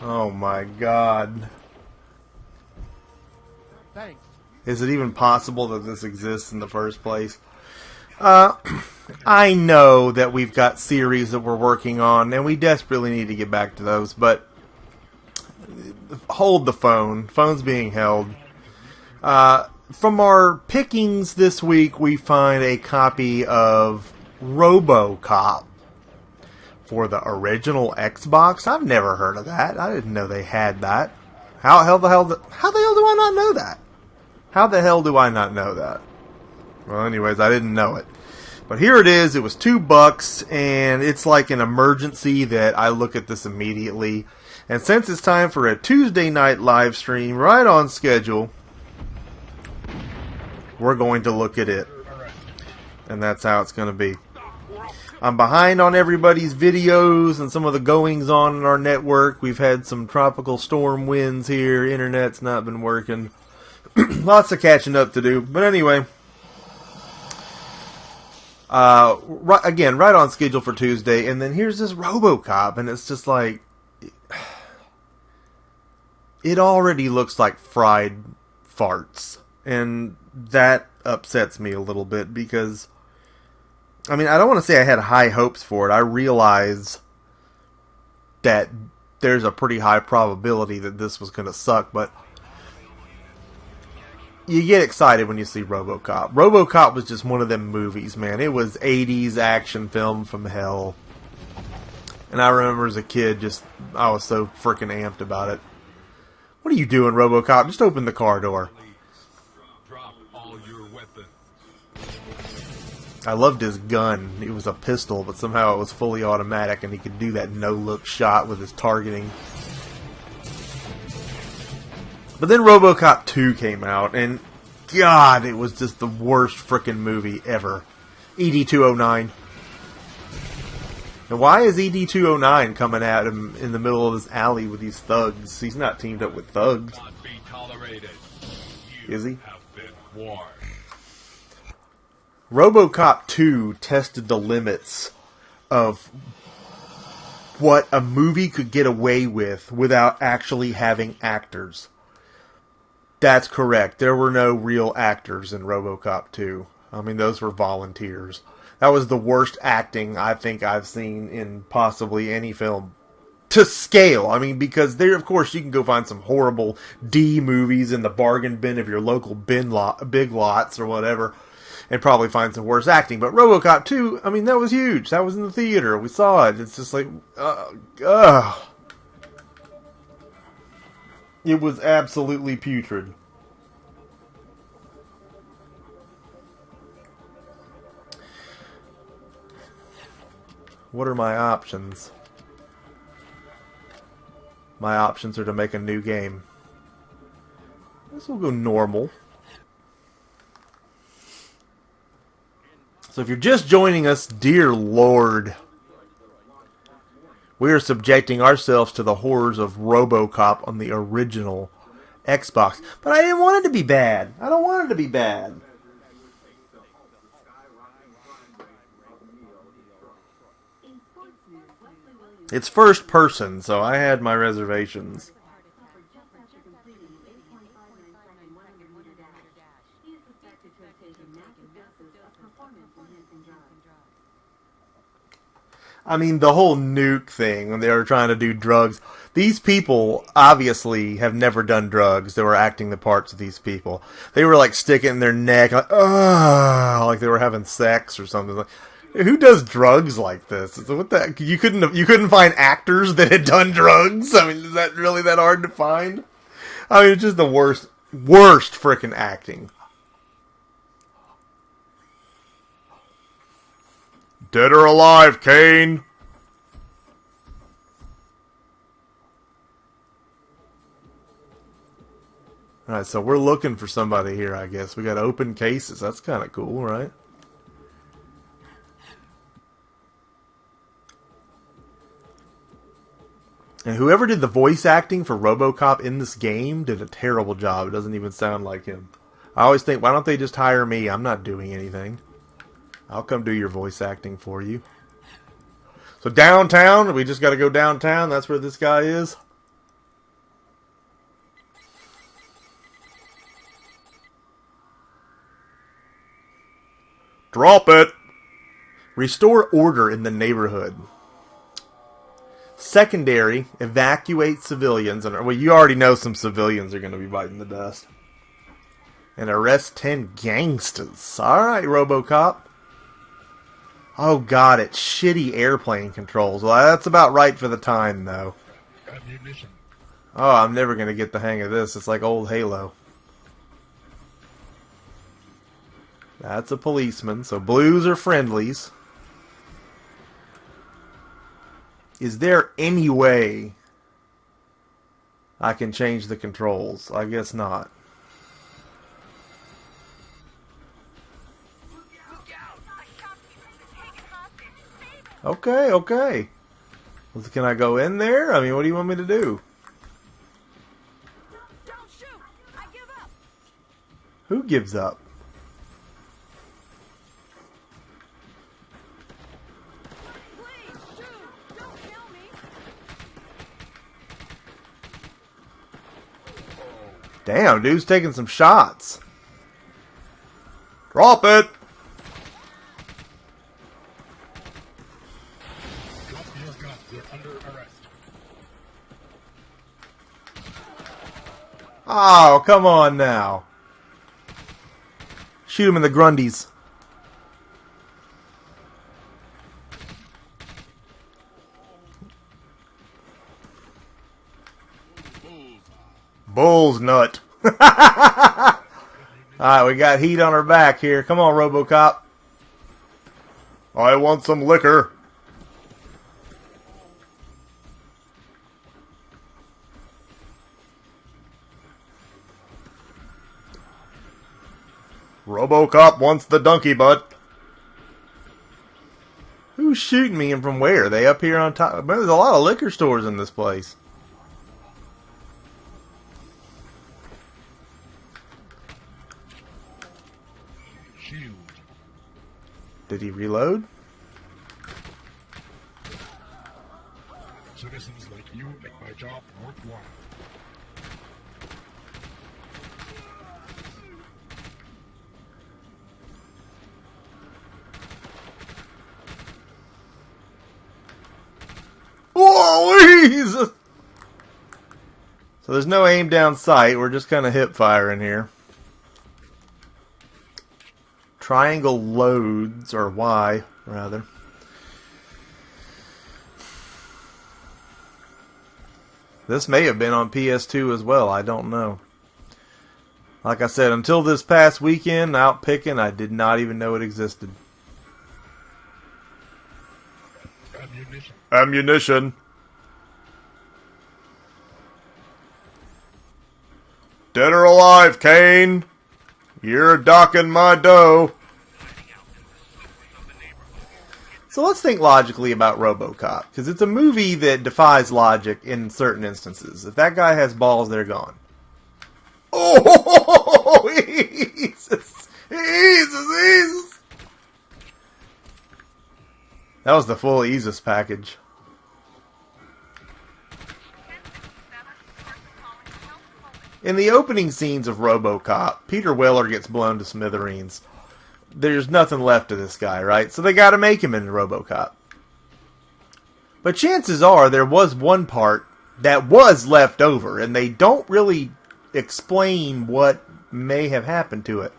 Oh my god. Thanks. Is it even possible that this exists in the first place? I know that we've got series that we're working on, and we desperately need to get back to those, but hold the phone. Phone's being held. From our pickings this week, we find a copy of Robocop for the original Xbox. I've never heard of that. I didn't know they had that. How the hell do I not know that? How the hell do I not know that? Well, anyways, I didn't know it. But here it is. It was $2, and it's like an emergency that I look at this immediately. And since it's time for a Tuesday night live stream, right on schedule, we're going to look at it. And that's how it's going to be. I'm behind on everybody's videos and some of the goings on in our network. We've had some tropical storm winds here. Internet's not been working. Lots of catching up to do. But anyway, right on schedule for Tuesday. And then here's this Robocop, and it's just like, it already looks like fried farts. And that upsets me a little bit because, I mean, I don't want to say I had high hopes for it. I realize that there's a pretty high probability that this was going to suck, but you get excited when you see Robocop. Robocop was just one of them movies, man. It was 80s action film from hell. And I remember as a kid, I was so freaking amped about it. What are you doing, Robocop? Just open the car door. I loved his gun. It was a pistol, but somehow it was fully automatic, and he could do that no-look shot with his targeting. But then Robocop 2 came out, and God, it was just the worst frickin' movie ever. ED-209. And why is ED-209 coming at him in the middle of this alley with these thugs? He's not teamed up with thugs. Is he? Robocop 2 tested the limits of what a movie could get away with without actually having actors. That's correct. There were no real actors in Robocop 2. I mean, those were volunteers. That was the worst acting I think I've seen in possibly any film. To scale. I mean, because there, of course, you can go find some horrible D movies in the bargain bin of your local Big Lots or whatever, and probably find some worse acting. But Robocop 2, I mean, that was huge. That was in the theater. We saw it. It's just like, it was absolutely putrid. What are my options? My options are to make a new game. This will go normal. So if you're just joining us, dear Lord, we are subjecting ourselves to the horrors of Robocop on the original Xbox. But I didn't want it to be bad. I don't want it to be bad. It's first person, so I had my reservations. I mean, the whole nuke thing, when they were trying to do drugs, these people obviously have never done drugs. They were acting the parts of these people. They were like sticking in their neck, like, like they were having sex or something. Like, who does drugs like this? So what the, you couldn't find actors that had done drugs? I mean, is that really that hard to find? I mean, it's just the worst frickin' acting. Dead or alive, Kane? Alright, so we're looking for somebody here, I guess. We got open cases. That's kind of cool, right? And whoever did the voice acting for Robocop in this game did a terrible job. It doesn't even sound like him. I always think, why don't they just hire me? I'm not doing anything. I'll come do your voice acting for you. So downtown, we just got to go downtown. That's where this guy is. Drop it! Restore order in the neighborhood. Secondary, evacuate civilians. And well, you already know some civilians are going to be biting the dust. And arrest 10 gangsters. Alright, Robocop. Oh god, it's shitty airplane controls. Well, that's about right for the time, though. Oh, I'm never going to get the hang of this. It's like old Halo. That's a policeman, so blues are friendlies. Is there any way I can change the controls? I guess not. Okay, okay. Well, can I go in there? I mean, what do you want me to do? Don't shoot! I give up. Who gives up? Please shoot! Don't kill me. Damn, dude's taking some shots. Drop it! You're under arrest. Oh, come on now. Shoot him in the Grundies. Bull's nut. Alright, we got heat on our back here. Come on, Robocop. I want some liquor. Robocop wants the donkey butt. Who's shooting me and from where? Are they up here on top? Man, there's a lot of liquor stores in this place. Shield. Did he reload? Citizens like you make my job worthwhile. Whoa, Jesus! So there's no aim down sight. We're just kind of hip firing here. Triangle loads, or Y, rather. This may have been on PS2 as well. I don't know. Like I said, until this past weekend, out picking, I did not even know it existed. Ammunition. Ammunition. Dead or alive, Kane? You're docking my dough. So let's think logically about Robocop, because it's a movie that defies logic in certain instances. If that guy has balls, they're gone. Oh, Jesus. Jesus. That was the full Jesus package. In the opening scenes of Robocop, Peter Weller gets blown to smithereens. There's nothing left of this guy, right? So they gotta make him into Robocop. But chances are there was one part that was left over, and they don't really explain what may have happened to it.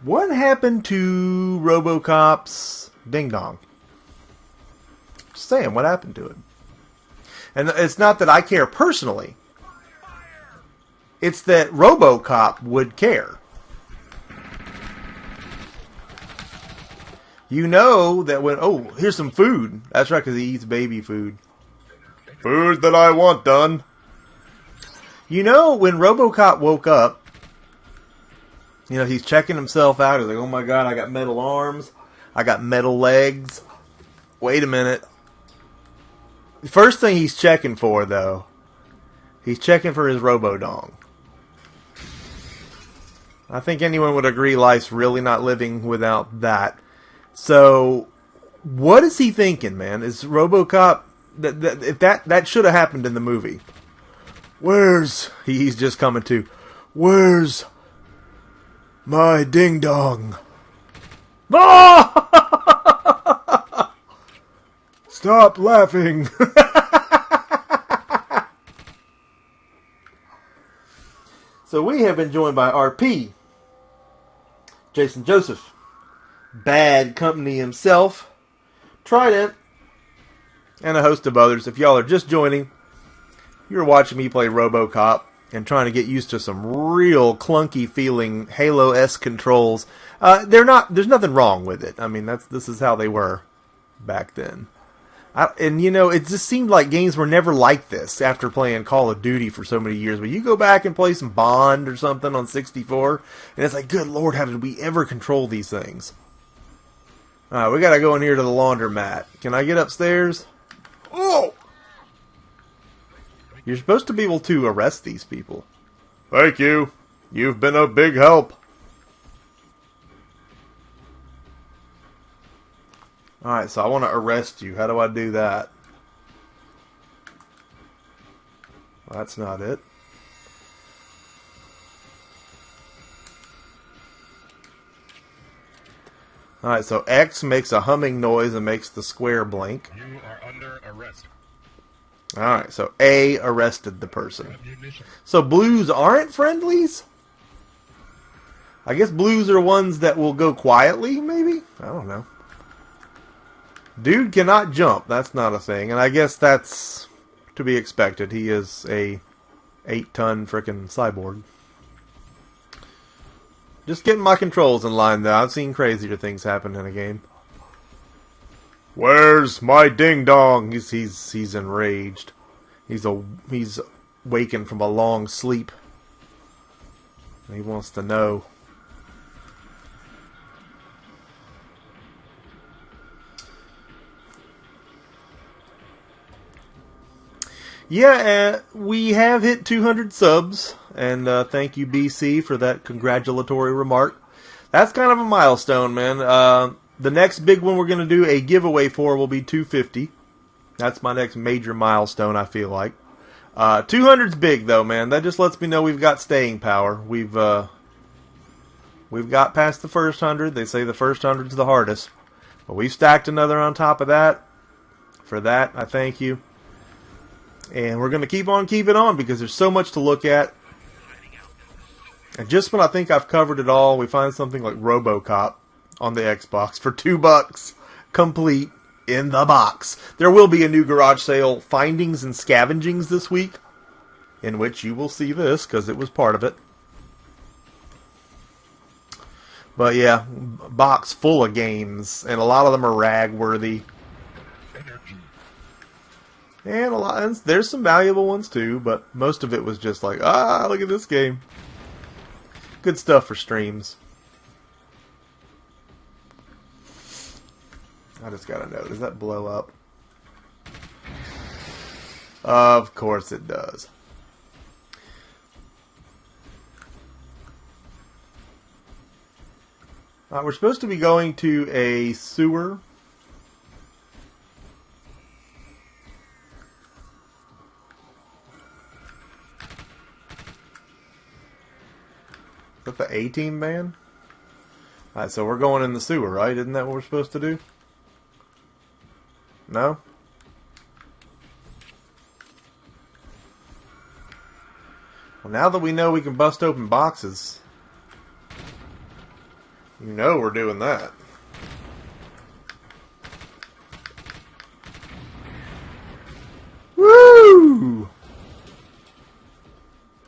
What happened to Robocop's ding-dong? Just saying, what happened to it? And it's not that I care personally. It's that Robocop would care. You know that when... Oh, here's some food. That's right, because he eats baby food. Food that I want done. You know, when Robocop woke up, you know, he's checking himself out. He's like, oh my god, I got metal arms. I got metal legs. Wait a minute. The first thing he's checking for, though, he's checking for his Robodong. I think anyone would agree life's really not living without that. So, what is he thinking, man? Is Robocop... If that should have happened in the movie. Where's... He's just coming to. Where's my ding-dong? Ah! Stop laughing. So we have been joined by RP, Jason Joseph, Bad Company himself, Trident, and a host of others. If y'all are just joining, you're watching me play Robocop and trying to get used to some real clunky feeling Halo-esque controls. There's nothing wrong with it. I mean, this is how they were back then. And you know, it just seemed like games were never like this after playing Call of Duty for so many years. But you go back and play some Bond or something on 64, and it's like, good Lord, how did we ever control these things? Alright, we gotta go in here to the laundromat. Can I get upstairs? Oh! You're supposed to be able to arrest these people. Thank you. You've been a big help. Alright, so I want to arrest you. How do I do that? Well, that's not it. Alright, so X makes a humming noise and makes the square blink. You are under arrest. Alright, so A arrested the person. Ammunition. So blues aren't friendlies? I guess blues are ones that will go quietly, maybe? I don't know. Dude cannot jump. That's not a thing. And I guess that's to be expected. He is a 8-ton frickin' cyborg. Just getting my controls in line, though. I've seen crazier things happen in a game. Where's my ding-dong? He's enraged. He's waking from a long sleep. He wants to know. Yeah, we have hit 200 subs, and thank you, BC, for that congratulatory remark. That's kind of a milestone, man. The next big one we're going to do a giveaway for will be 250. That's my next major milestone, I feel like. 200's big, though, man. That just lets me know we've got staying power. We've got past the first 100. They say the first 100's the hardest. But we've stacked another on top of that. For that, I thank you. And we're going to keep on keeping on because there's so much to look at. And just when I think I've covered it all, we find something like Robocop on the Xbox for $2. Complete in the box. There will be a new garage sale findings and scavengings this week, in which you will see this because it was part of it. But yeah, box full of games, and a lot of them are rag worthy. And there's some valuable ones too, but most of it was just like, look at this game. Good stuff for streams. I just gotta know, does that blow up? Of course it does. We're supposed to be going to a sewer. Is that the A-Team band? Alright, so we're going in the sewer, right? Isn't that what we're supposed to do? No? Well, now that we know we can bust open boxes, you know we're doing that. Woo!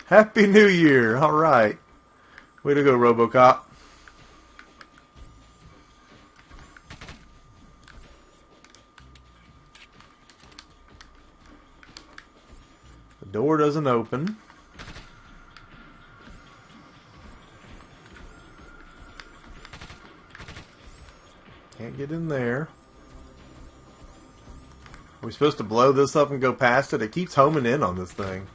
Happy New Year! Alright. Way to go, Robocop. The door doesn't open. Can't get in there. Are we supposed to blow this up and go past it? It keeps homing in on this thing.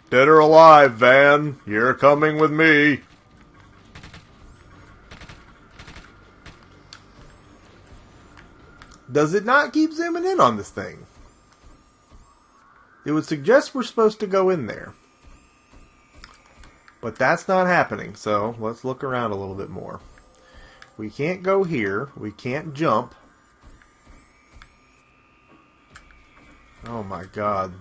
Dead or alive, Van, you're coming with me. Does it not keep zooming in on this thing? It would suggest we're supposed to go in there. But that's not happening, so let's look around a little bit more. We can't go here. We can't jump. Oh my god.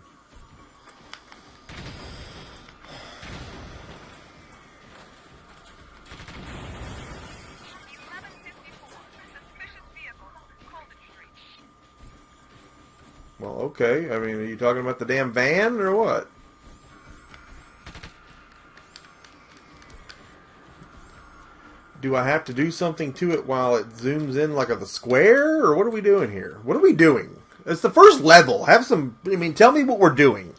Well, okay. I mean, are you talking about the damn van or what? Do I have to do something to it while it zooms in like the square? Or what are we doing here? What are we doing? It's the first level. Have some... I mean, tell me what we're doing.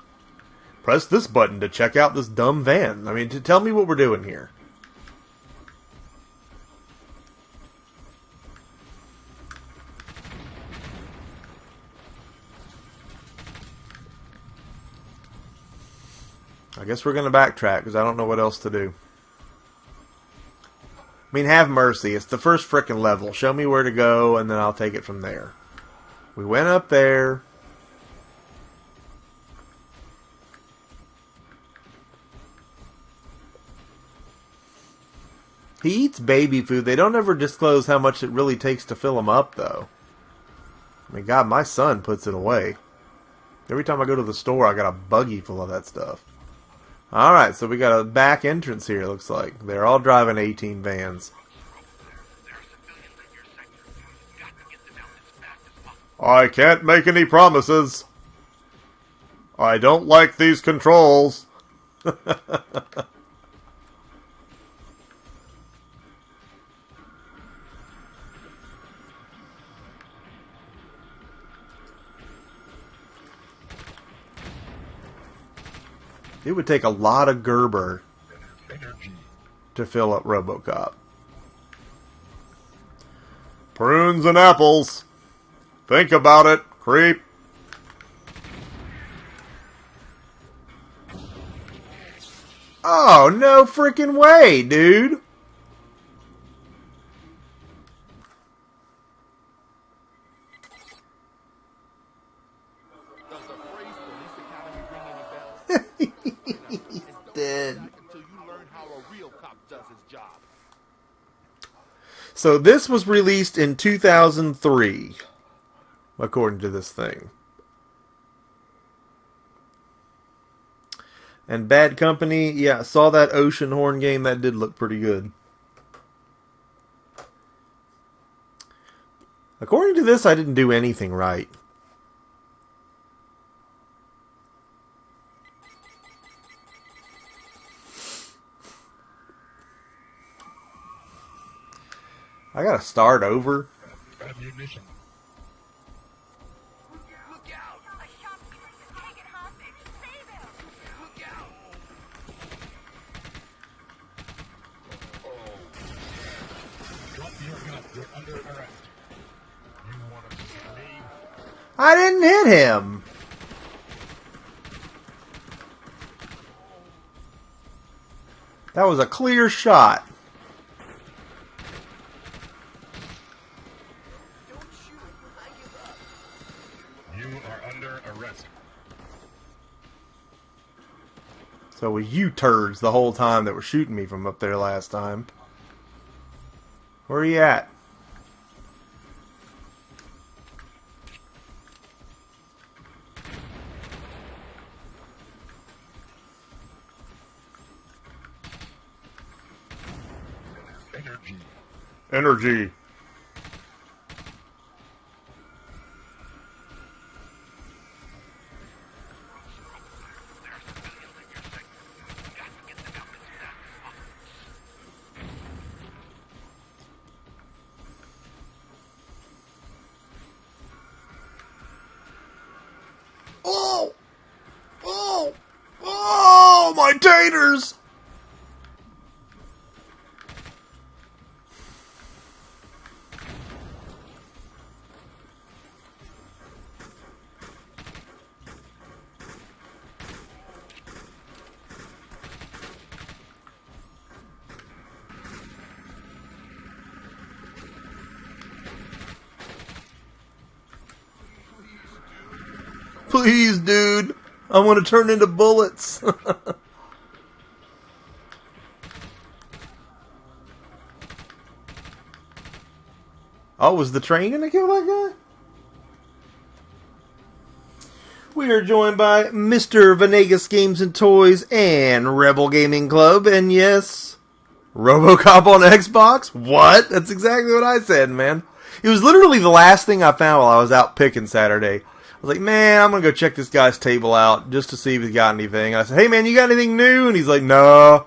Press this button to check out this dumb van. I mean, tell me what we're doing here. I guess we're going to backtrack because I don't know what else to do. I mean, have mercy. It's the first frickin' level. Show me where to go and then I'll take it from there. We went up there. He eats baby food. They don't ever disclose how much it really takes to fill him up, though. I mean, God, my son puts it away. Every time I go to the store, I got a buggy full of that stuff. Alright, so we got a back entrance here, looks like. They're all driving 18 vans. I can't make any promises. I don't like these controls. It would take a lot of Gerber to fill up Robocop. Prunes and apples. Think about it, creep. Oh, no freaking way, dude. Dead. So this was released in 2003, according to this thing. And Bad Company, yeah, saw that Ocean Horn game. That did look pretty good. According to this, I didn't do anything right. I gotta start over. Ammunition. Look out! A shopkeeper is taken hostage. Save him! Look out! Drop your gun. You're under arrest. You want to see me? I didn't hit him. That was a clear shot. You are under arrest. So it was you turds the whole time that were shooting me from up there last time. Where are you at? Energy. Energy. Oh! Oh! Oh! My taters! Please, dude. I want to turn into bullets. Oh, was the train gonna kill that guy? We are joined by Mr. Venegas Games and Toys and Rebel Gaming Club, and yes, Robocop on Xbox? What? That's exactly what I said, man. It was literally the last thing I found while I was out picking Saturday. I was like, man, I'm gonna go check this guy's table out just to see if he's got anything. I said, hey man, you got anything new? And he's like, no.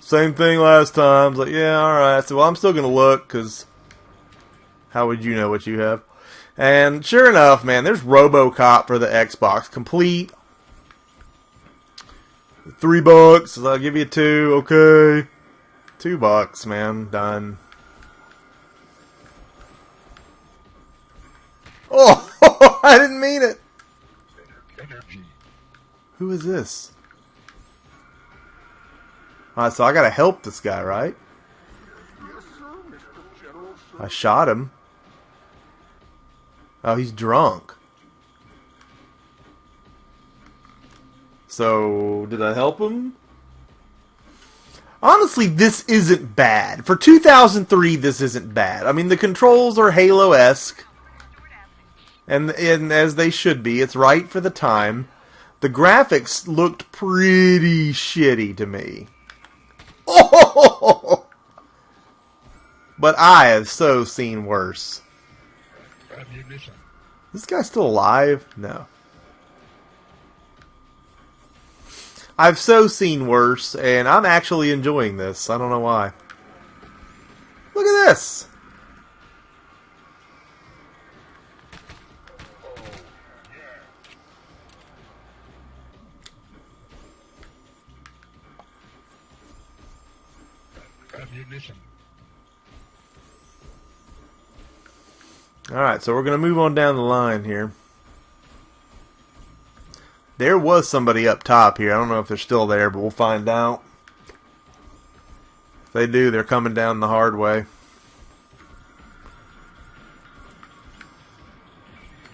Same thing last time. I was like, yeah, alright. I said, well, I'm still gonna look, because how would you know what you have? And sure enough, man, there's Robocop for the Xbox. Complete. $3. I'll give you 2. Okay. $2, man. Done. Oh, I didn't mean it. Energy. Who is this? Alright, so I gotta help this guy, right? Yes, sir, Mr. General, sir. I shot him. Oh, he's drunk. So, did I help him? Honestly, this isn't bad. For 2003, this isn't bad. I mean, the controls are Halo-esque. And as they should be. It's right for the time. The graphics looked pretty shitty to me. Oh! But I have so seen worse. Ammunition. Is this guy still alive? No. I've so seen worse, and I'm actually enjoying this. I don't know why. Look at this! Ammunition. Alright, so we're going to move on down the line here. There was somebody up top here. I don't know if they're still there, but we'll find out. If they do, they're coming down the hard way.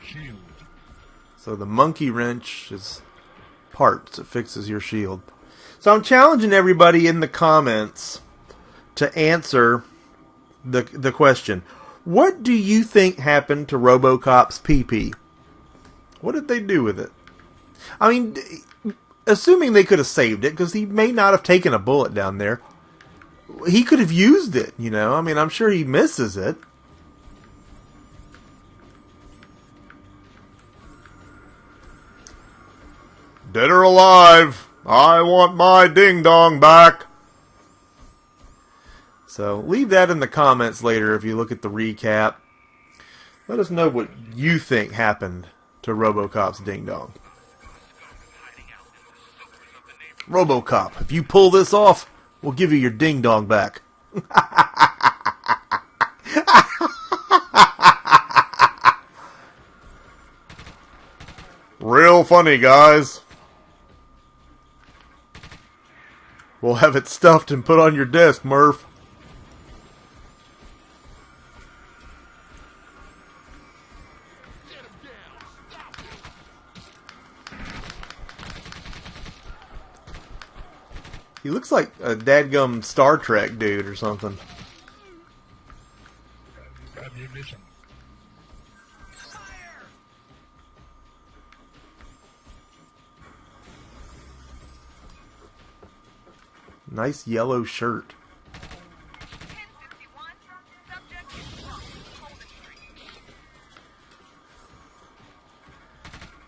Shield. So the monkey wrench is parts. It fixes your shield. So I'm challenging everybody in the comments to answer the question. What do you think happened to Robocop's PP? What did they do with it? I mean, assuming they could have saved it, because he may not have taken a bullet down there. He could have used it, you know. I mean, I'm sure he misses it. Dead or alive, I want my ding-dong back. So, leave that in the comments later if you look at the recap. Let us know what you think happened to Robocop's ding-dong. Robocop, if you pull this off, we'll give you your ding-dong back. Real funny, guys. We'll have it stuffed and put on your desk, Murph. He looks like a dadgum Star Trek dude or something. Ammunition. Nice yellow shirt. 1051, subject is drunk, Golden Street.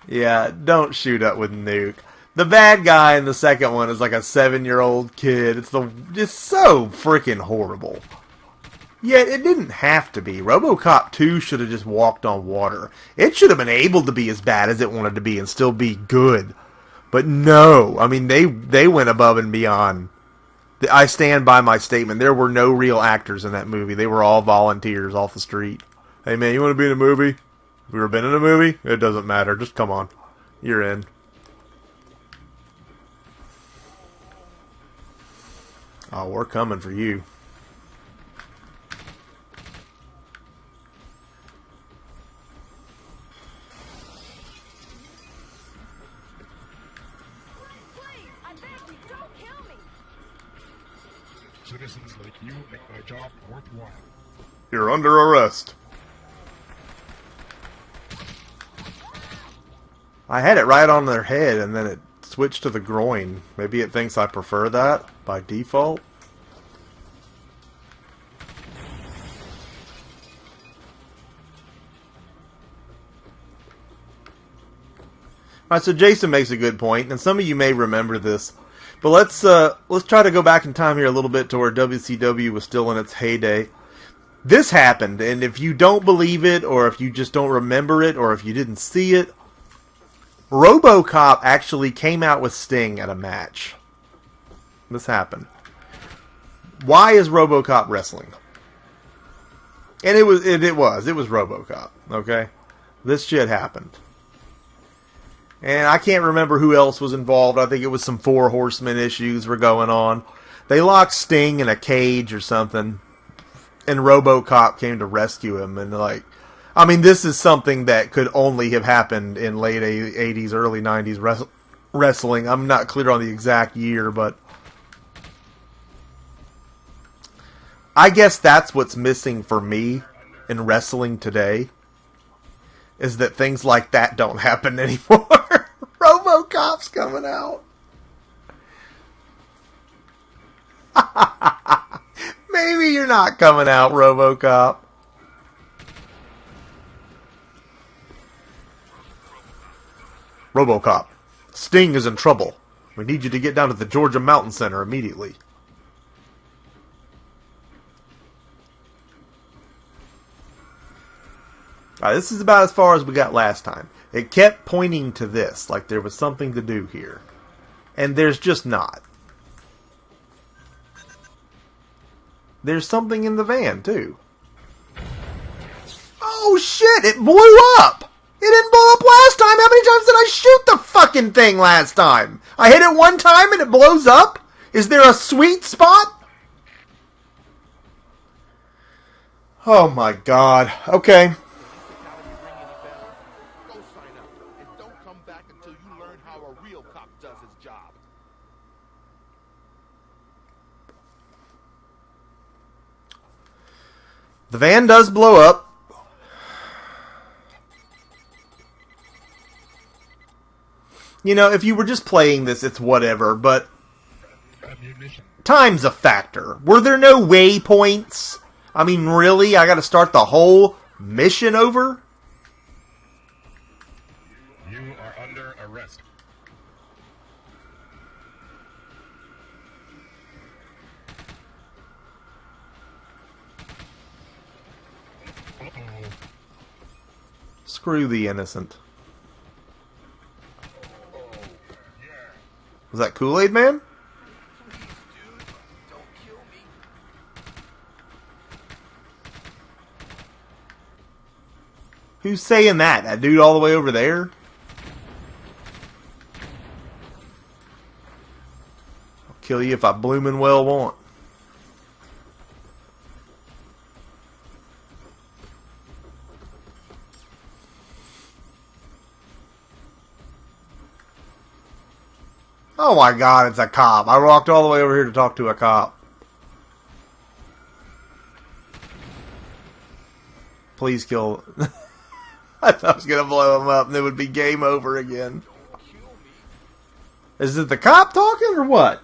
Yeah, don't shoot up with Nuke. The bad guy in the second one is like a 7-year-old kid. It's just so freaking horrible. Yet it didn't have to be. Robocop 2 should have just walked on water. It should have been able to be as bad as it wanted to be and still be good. But no, I mean, they went above and beyond. I stand by my statement. There were no real actors in that movie. They were all volunteers off the street. Hey man, you want to be in a movie? Have you ever been in a movie? It doesn't matter. Just come on. You're in. Oh, we're coming for you. Citizens like you make my job worthwhile. You're under arrest. I had it right on their head, and then it switched to the groin. Maybe it thinks I prefer that by default. Alright, so Jason makes a good point, and some of you may remember this. But let's try to go back in time here a little bit to where WCW was still in its heyday. This happened, and if you don't believe it, or if you just don't remember it, or if you didn't see it, Robocop actually came out with Sting at a match. This happened. Why is Robocop wrestling? And it was Robocop, okay? This shit happened. And I can't remember who else was involved. I think it was some Four Horsemen issues were going on. They locked Sting in a cage or something, and Robocop came to rescue him. And like, I mean, this is something that could only have happened in late 80s, early 90s wrestling. I'm not clear on the exact year, but I guess that's what's missing for me in wrestling today, is that things like that don't happen anymore. Robocop's coming out. Maybe you're not coming out, Robocop. Robocop, Sting is in trouble. We need you to get down to the Georgia Mountain Center immediately. This is about as far as we got last time. It kept pointing to this, like there was something to do here. And there's just not. There's something in the van, too. Oh shit, it blew up! It didn't blow up last time! How many times did I shoot the fucking thing last time? I hit it one time and it blows up? Is there a sweet spot? Oh my god. Okay. The van does blow up. You know, if you were just playing this, it's whatever, but time's a factor. Were there no waypoints? I mean, really? I gotta start the whole mission over? You are under arrest. Screw the innocent. Was that Kool-Aid Man? Who's saying that? That dude all the way over there? I'll kill you if I bloomin' well want. Oh my god, it's a cop. I walked all the way over here to talk to a cop. Please kill... I thought I was going to blow him up and it would be game over again. Is it the cop talking or what?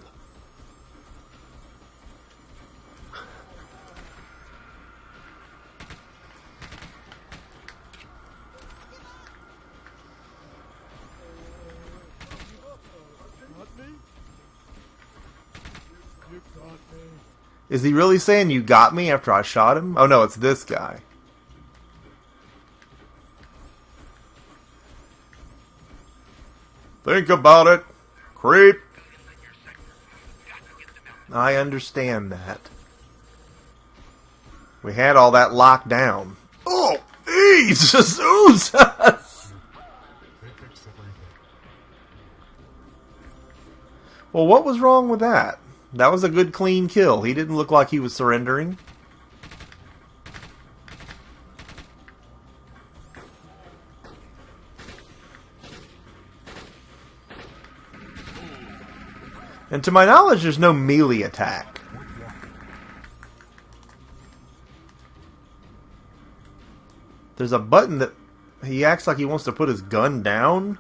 Is he really saying you got me after I shot him? Oh no, it's this guy. Think about it, creep. I understand that. We had all that locked down. Oh, Jesus! Well, what was wrong with that? That was a good, clean kill. He didn't look like he was surrendering. And to my knowledge, there's no melee attack. There's a button that he acts like he wants to put his gun down,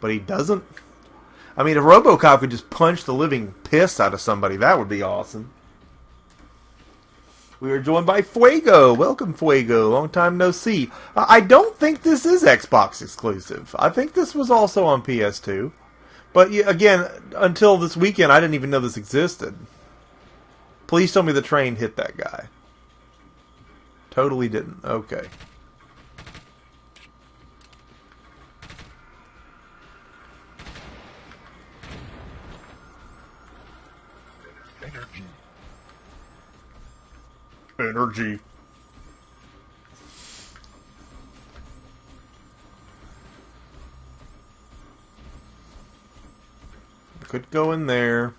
but he doesn't. I mean, if Robocop could just punch the living piss out of somebody, that would be awesome. We are joined by Fuego. Welcome, Fuego. Long time no see. I don't think this is Xbox exclusive. I think this was also on PS2. But again, until this weekend, I didn't even know this existed. Please tell me the train hit that guy. Totally didn't. Okay. Energy. Could go in there.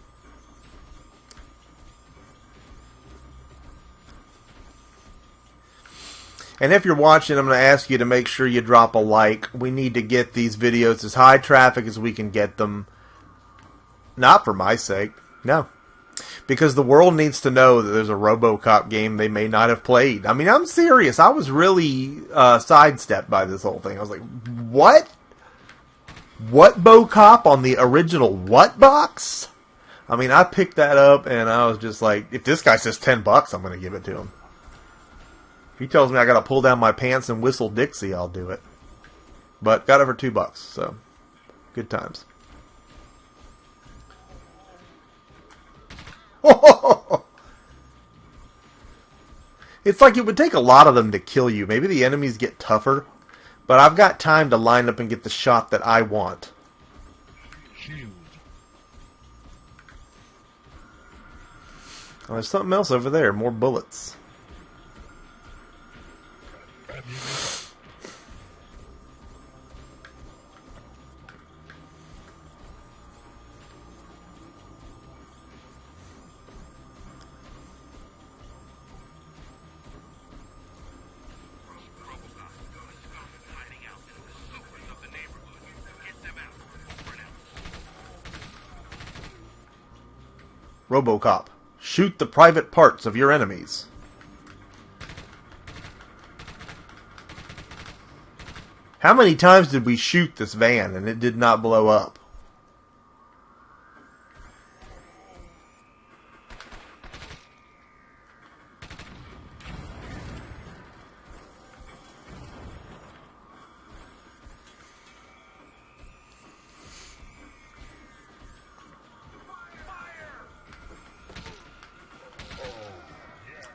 And if you're watching, I'm going to ask you to make sure you drop a like. We need to get these videos as high traffic as we can get them. Not for my sake. No. Because the world needs to know that there's a Robocop game they may not have played. I mean, I'm serious. I was really sidestepped by this whole thing. I was like, what? What Bocop on the original what box? I mean, I picked that up and I was just like, if this guy says $10, I'm going to give it to him. If he tells me I got to pull down my pants and whistle Dixie, I'll do it. But got it for $2, so good times. It's like it would take a lot of them to kill you. Maybe the enemies get tougher, but I've got time to line up and get the shot that I want. Shield. Oh, there's something else over there. More bullets. Robocop. Shoot the private parts of your enemies. How many times did we shoot this van and it did not blow up?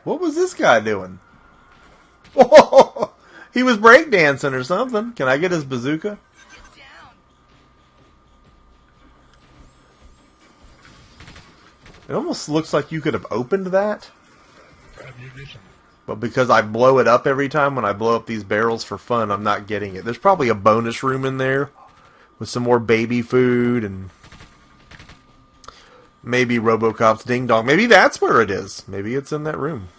What was this guy doing? Oh, he was breakdancing or something. Can I get his bazooka? It almost looks like you could have opened that. But because I blow it up every time when I blow up these barrels for fun, I'm not getting it. There's probably a bonus room in there with some more baby food and maybe Robocop's ding dong. Maybe that's where it is. Maybe it's in that room.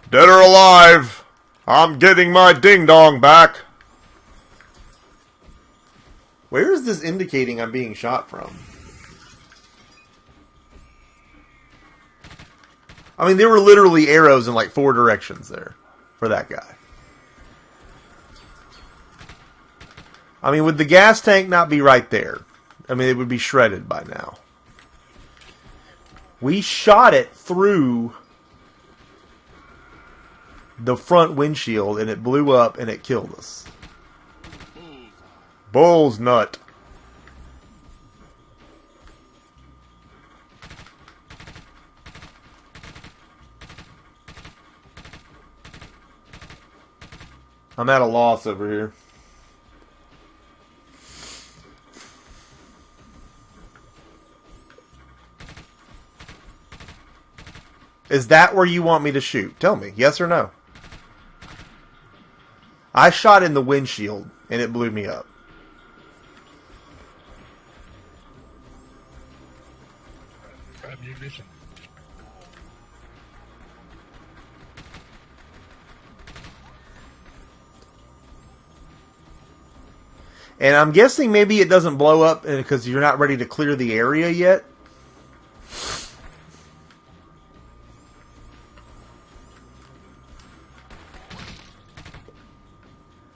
Dead or alive, I'm getting my ding dong back. Where is this indicating I'm being shot from? I mean, there were literally arrows in like 4 directions there for that guy. I mean, would the gas tank not be right there? I mean, it would be shredded by now. We shot it through the front windshield and it blew up and it killed us. Bull's nut. I'm at a loss over here. Is that where you want me to shoot? Tell me, yes or no? I shot in the windshield and it blew me up. Ammunition. And I'm guessing maybe it doesn't blow up because you're not ready to clear the area yet.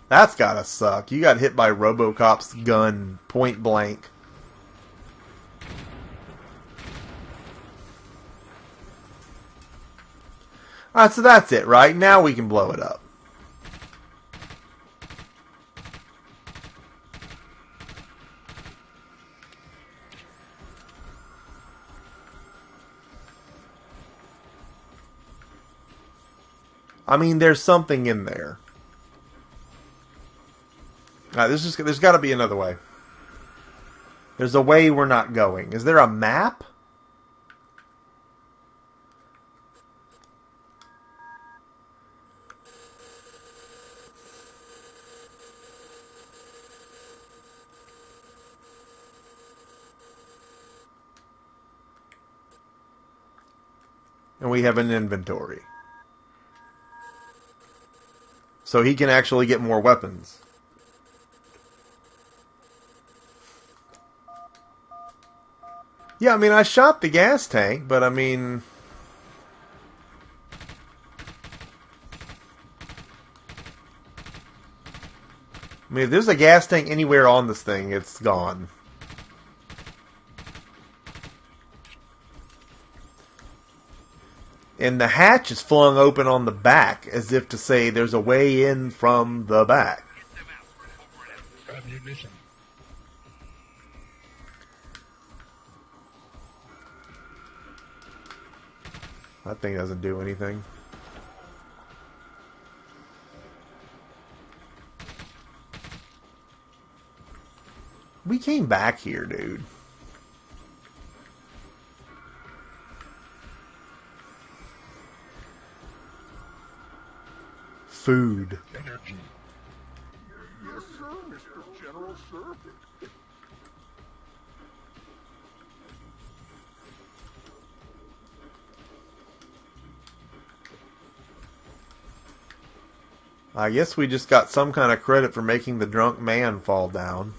That's gotta suck. You got hit by Robocop's gun point blank. Alright, so that's it, right? Now we can blow it up. I mean, there's something in there. Alright, there's got to be another way. There's a way we're not going. Is there a map? And we have an inventory. So he can actually get more weapons. Yeah, I mean, I shot the gas tank, but I mean... if there's a gas tank anywhere on this thing, it's gone. And the hatch is flung open on the back, as if to say there's a way in from the back. Ammunition. That thing doesn't do anything. We came back here, dude. Food. Energy. Yes, sir, Mr. General, sir. I guess we just got some kind of credit for making the drunk man fall down.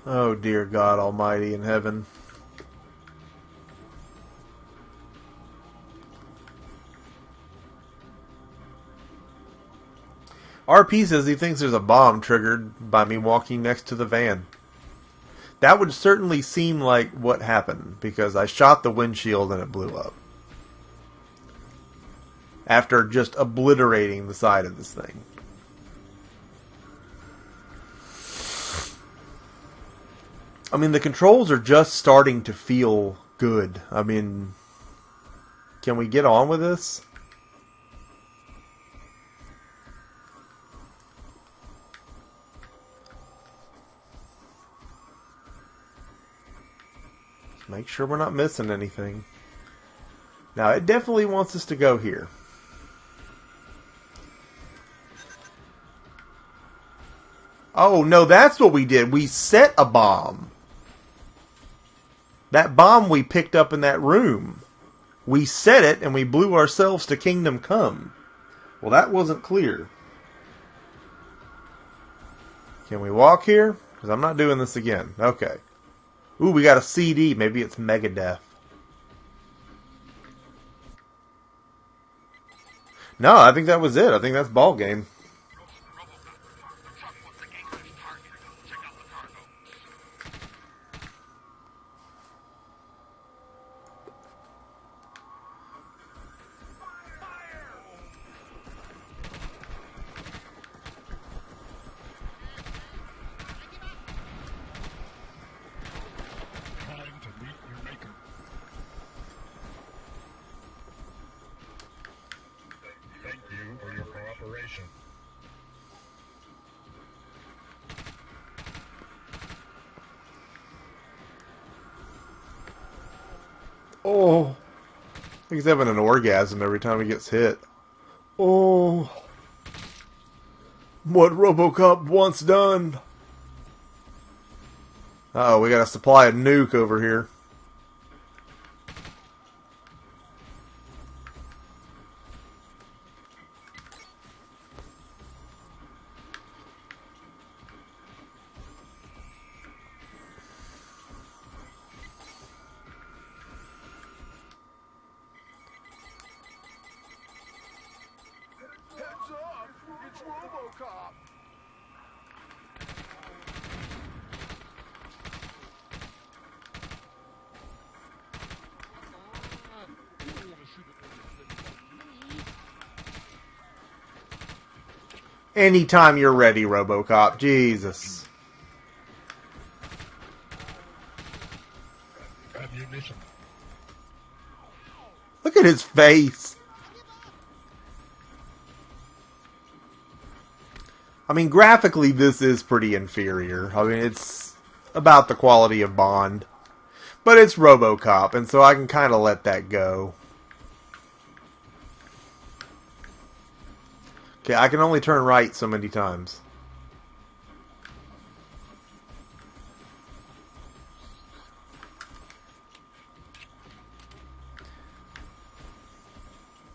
Oh, dear God Almighty in heaven. RP says he thinks there's a bomb triggered by me walking next to the van. That would certainly seem like what happened, because I shot the windshield and it blew up. After just obliterating the side of this thing. I mean, the controls are just starting to feel good. I mean, can we get on with this? Make sure we're not missing anything. Now, it definitely wants us to go here. Oh, no, that's what we did. We set a bomb. That bomb we picked up in that room. We set it and we blew ourselves to Kingdom Come. Well, that wasn't clear. Can we walk here? Because I'm not doing this again. Okay. Ooh, we got a CD. Maybe it's Megadeth. No, I think that was it. I think that's ball game. Time to meet your maker. Thank you for your cooperation. Oh. He's having an orgasm every time he gets hit. Oh. What Robocop once done. Uh-oh, we got a supply of nuke over here. Robocop! You don't want to shoot at me. Anytime you're ready, Robocop. Jesus. Ammunition. Look at his face. I mean, graphically, this is pretty inferior. I mean, it's about the quality of Bond. But it's Robocop, and so I can kind of let that go. Okay, I can only turn right so many times.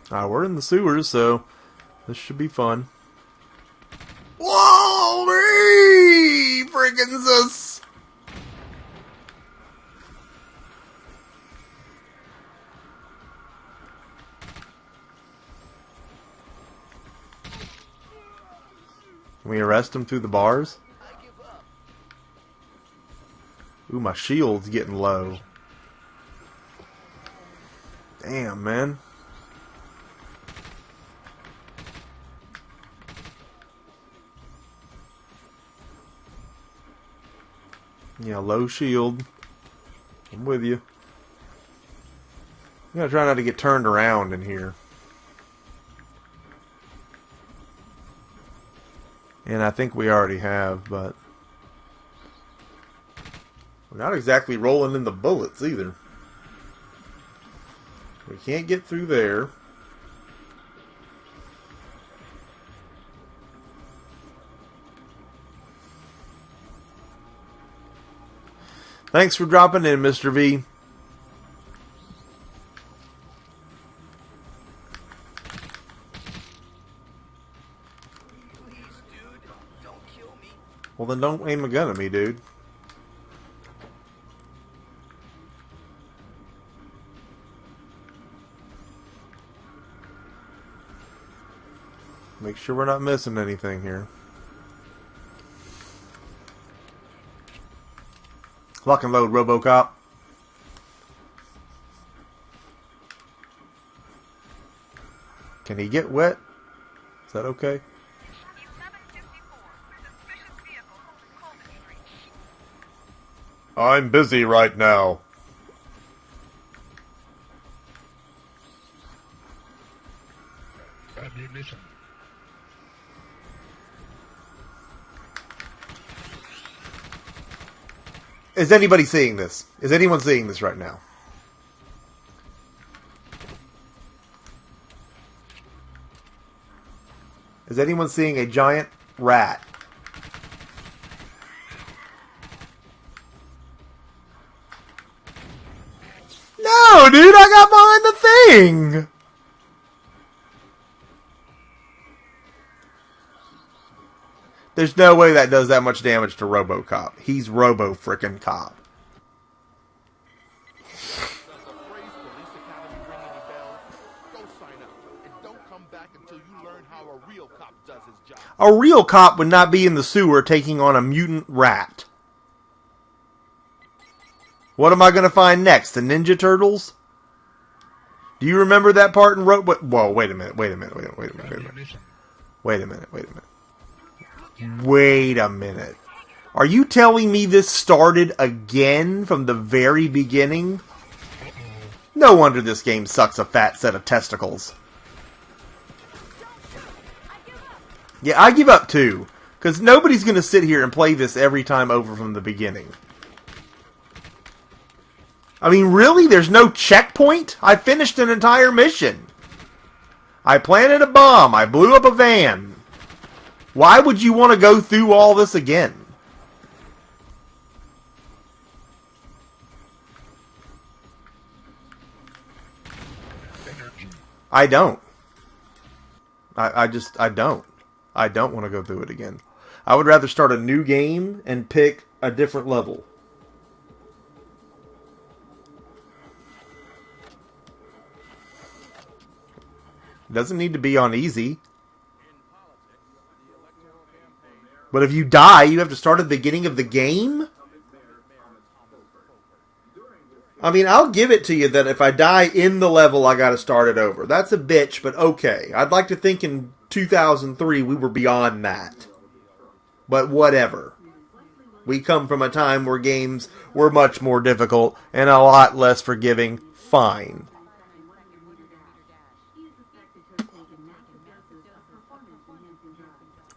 We're in the sewers, so this should be fun. Whoa! Freaking sus! Can we arrest him through the bars? Ooh, my shield's getting low. Damn, man. Yeah, low shield. I'm with you. I'm gonna try not to get turned around in here. And I think we already have, but we're not exactly rolling in the bullets either. We can't get through there. Thanks for dropping in, Mr. V. Please, dude, don't kill me. Well, then don't aim a gun at me, dude. Make sure we're not missing anything here. Lock and load, Robocop. Can he get wet? Is that okay? 1154. Suspicious vehicle. Colton Street. I'm busy right now. Ammunition. Is anybody seeing this? Is anyone seeing this right now? Is anyone seeing a giant rat? No, dude, I got behind the thing! There's no way that does that much damage to Robocop. He's Robo-frickin' Cop. Does the phrase Police Academy ring any bells? Go sign up and don't come back until you learn how a real cop does his job. A real cop would not be in the sewer taking on a mutant rat. What am I going to find next? The Ninja Turtles? Do you remember that part in Whoa, wait a minute. Wait a minute. Are you telling me this started again from the very beginning? No wonder this game sucks a fat set of testicles. Yeah, I give up too. Because nobody's going to sit here and play this every time over from the beginning. I mean, really? There's no checkpoint? I finished an entire mission. I planted a bomb. I blew up a van. Why would you want to go through all this again? I don't. I don't. I don't want to go through it again. I would rather start a new game and pick a different level. Doesn't need to be on easy. In politics, the electoral But if you die, you have to start at the beginning of the game? I mean, I'll give it to you that if I die in the level, I gotta start it over. That's a bitch, but okay. I'd like to think in 2003 we were beyond that. But whatever. We come from a time where games were much more difficult and a lot less forgiving. Fine.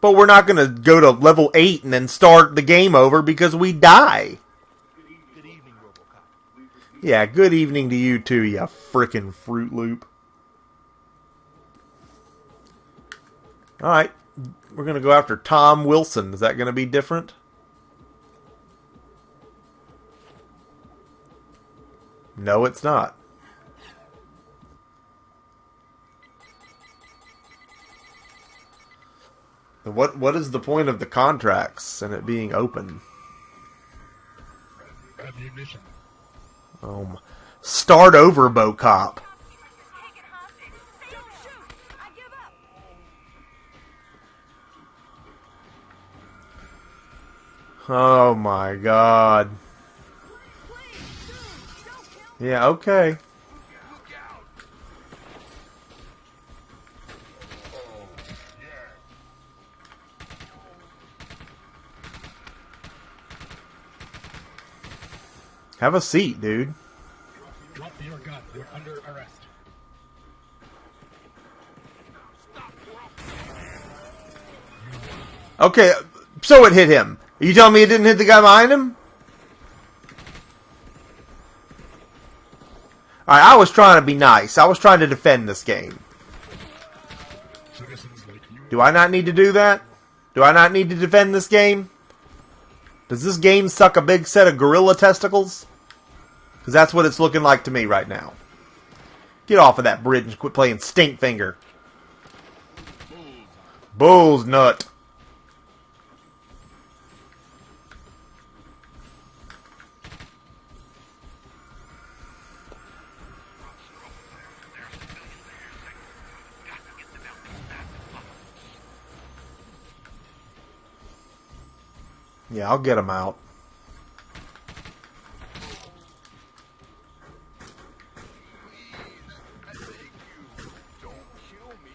But we're not going to go to level 8 and then start the game over because we die. Good evening, Robocop. Yeah, good evening to you too, you frickin' Fruit Loop. Alright, we're going to go after Tom Wilson. Is that going to be different? No, it's not. What is the point of the contracts and it being open? Ammunition. Start over, Robocop. Taken hostage. Don't shoot. I give up. Oh my god. Please, dude, don't kill me. Yeah, okay. Look out! Oh, yeah. Have a seat, dude. Drop your gun. You're under arrest. Okay, so it hit him. Are you telling me it didn't hit the guy behind him? Alright, I was trying to be nice. I was trying to defend this game. Citizens like you. Do I not need to do that? Do I not need to defend this game? Does this game suck a big set of gorilla testicles? Because that's what it's looking like to me right now. Get off of that bridge and quit playing Stink Finger. Bull's nut. Yeah, I'll get him out. I beg you, don't kill me.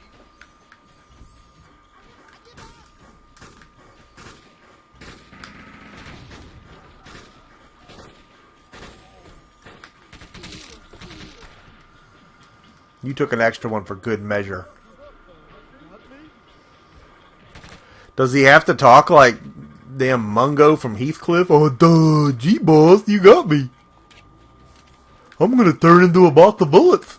You took an extra one for good measure. Does he have to talk like damn Mungo from Heathcliff? Oh, duh, G-Boss, you got me. I'm gonna turn into a box of bullets.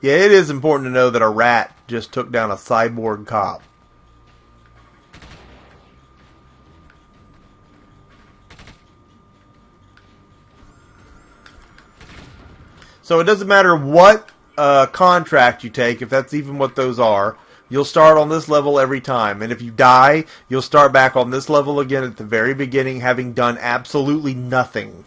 Yeah, it is important to know that a rat just took down a cyborg cop. So it doesn't matter what contract you take, if that's even what those are, you'll start on this level every time. And if you die, you'll start back on this level again at the very beginning, having done absolutely nothing.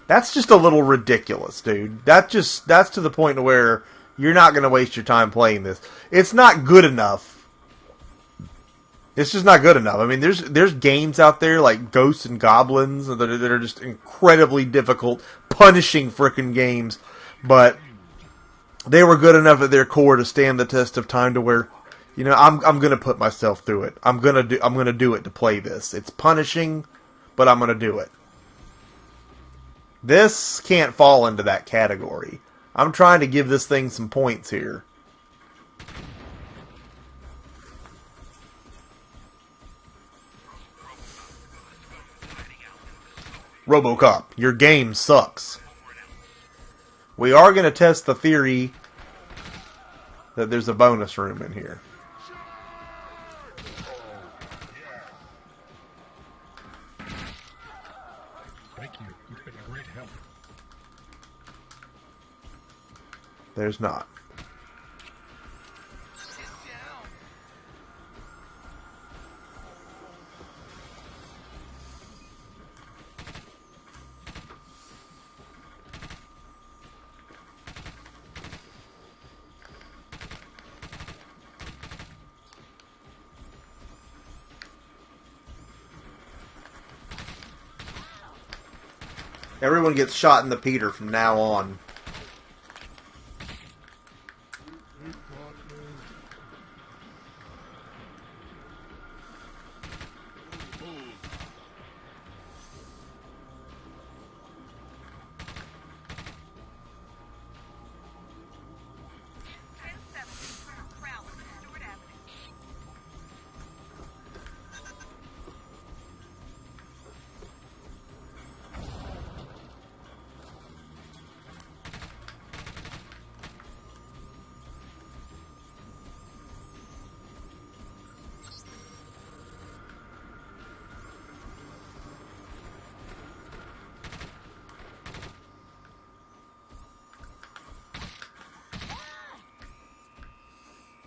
That's just a little ridiculous, dude. That's to the point where you're not going to waste your time playing this. It's not good enough. It's just not good enough. I mean, there's games out there like Ghosts and Goblins that are just incredibly difficult, punishing frickin' games, but they were good enough at their core to stand the test of time to where, you know, I'm gonna put myself through it. I'm gonna do it to play this. It's punishing, but I'm gonna do it. This can't fall into that category. I'm trying to give this thing some points here. Robocop, your game sucks. We are going to test the theory that there's a bonus room in here. Thank you. You've been a great help. There's not. Everyone gets shot in the Peter from now on.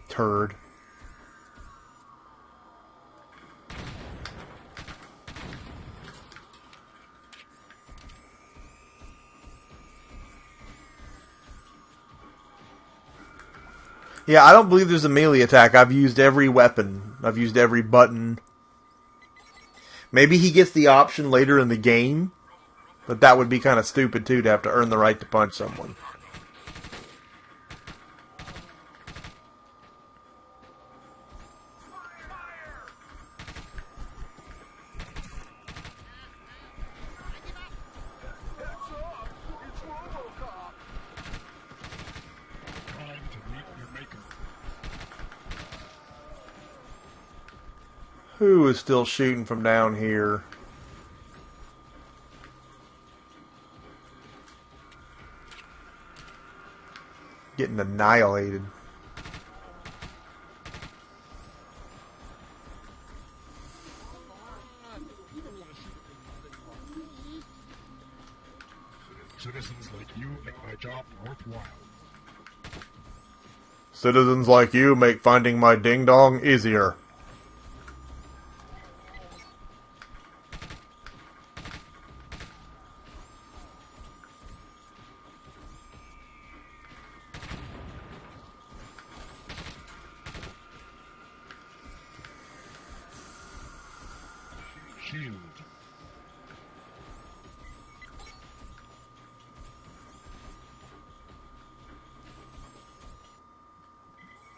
Turd. Yeah, I don't believe there's a melee attack. I've used every weapon. I've used every button. Maybe he gets the option later in the game, but that would be kind of stupid too, to have to earn the right to punch someone. It's Robocop. Time to meet your maker. Who is still shooting from down here? Getting annihilated. Citizens like you make my job worthwhile. Citizens like you make finding my ding-dong easier. Shield.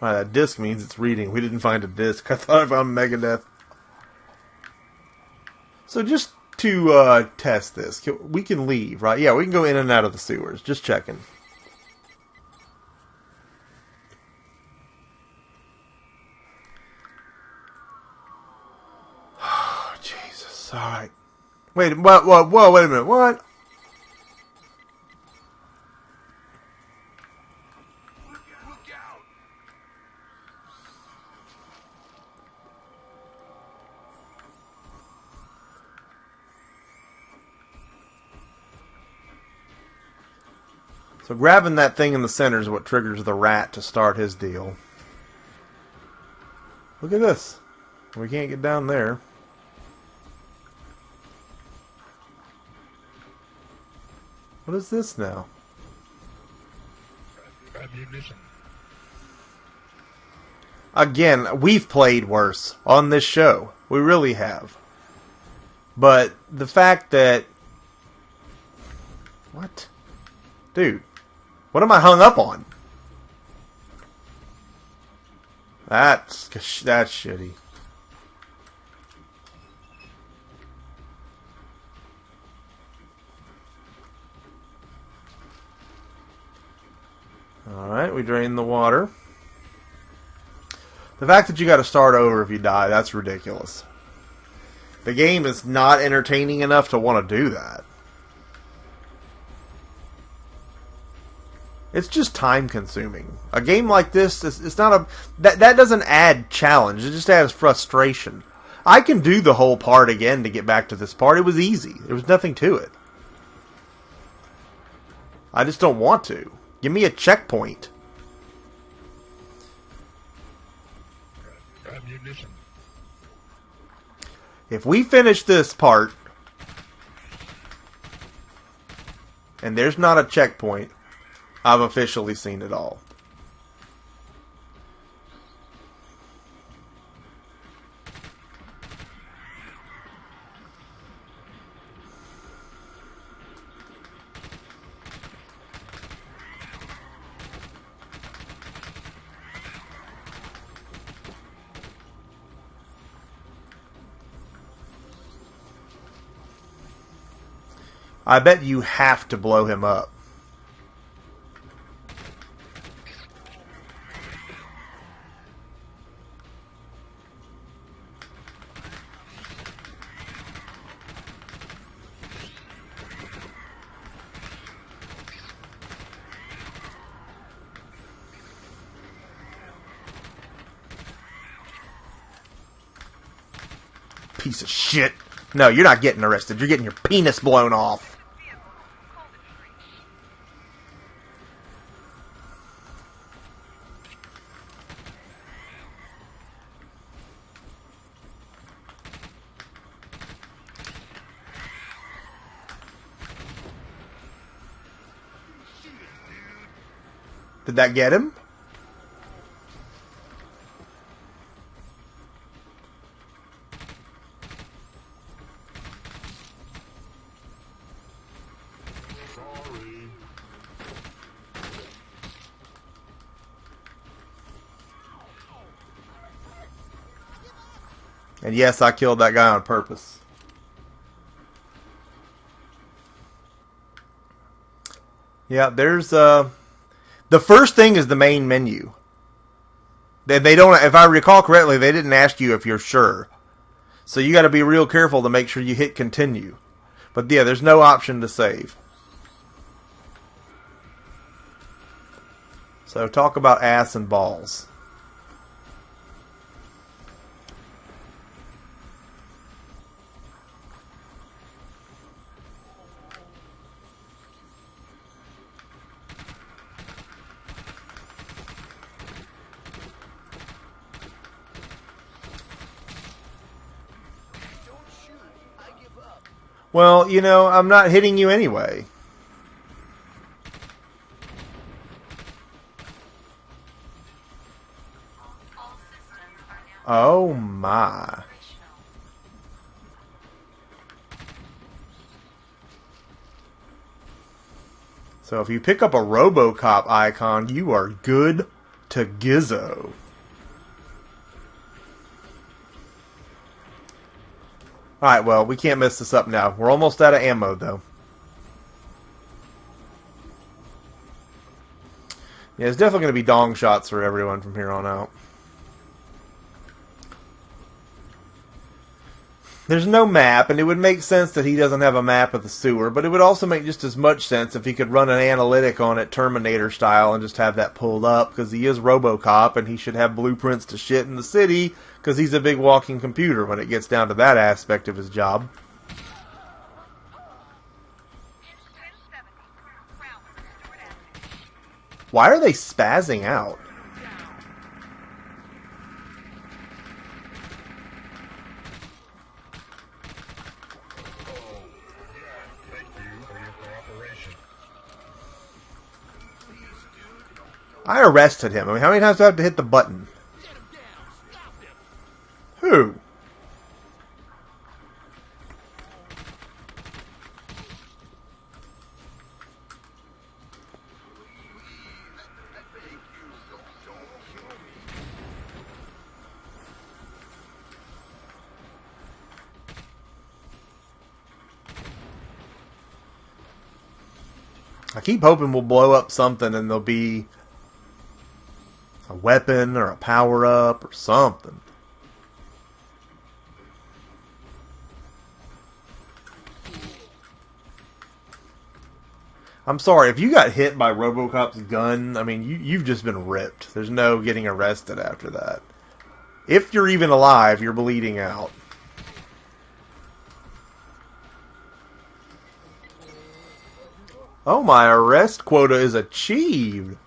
Alright, that disc means it's reading. We didn't find a disc. I thought I found Megadeth. So just to test this, we can leave, right? Yeah, we can go in and out of the sewers. Just checking. Oh, Jesus. Alright. Wait, whoa, wait a minute. What? So grabbing that thing in the center is what triggers the rat to start his deal. Look at this. We can't get down there. What is this now? Ammunition. Again, we've played worse on this show. We really have. But the fact that... What? Dude. What am I hung up on? That's shitty. Alright, we drain the water. The fact that you gotta start over if you die, that's ridiculous. The game is not entertaining enough to want to do that. It's just time consuming. A game like this, it's not a... That doesn't add challenge, it just adds frustration. I can do the whole part again to get back to this part. It was easy. There was nothing to it. I just don't want to. Give me a checkpoint. Ammunition. If we finish this part, and there's not a checkpoint, I've officially seen it all. I bet you have to blow him up. Piece of shit. No, you're not getting arrested. You're getting your penis blown off. Did that get him? And yes, I killed that guy on purpose. Yeah, there's the first thing is the main menu. They don't, if I recall correctly, they didn't ask you if you're sure. So you got to be real careful to make sure you hit continue. But yeah, there's no option to save. So talk about ass and balls. Well, you know, I'm not hitting you anyway. Oh my. So if you pick up a Robocop icon, you are good to gizzo. Alright, well, we can't mess this up now. We're almost out of ammo, though. Yeah, it's definitely going to be dong shots for everyone from here on out. There's no map, and it would make sense that he doesn't have a map of the sewer, but it would also make just as much sense if he could run an analytic on it Terminator style and just have that pulled up, because he is Robocop, and he should have blueprints to shit in the city, because he's a big walking computer when it gets down to that aspect of his job. Why are they spazzing out? I arrested him. I mean, how many times do I have to hit the button? Who? I keep hoping we'll blow up something and there'll be a weapon or a power-up or something. I'm sorry, if you got hit by Robocop's gun, I mean, you've just been ripped. There's no getting arrested after that. If you're even alive, you're bleeding out. Oh, my arrest quota is achieved.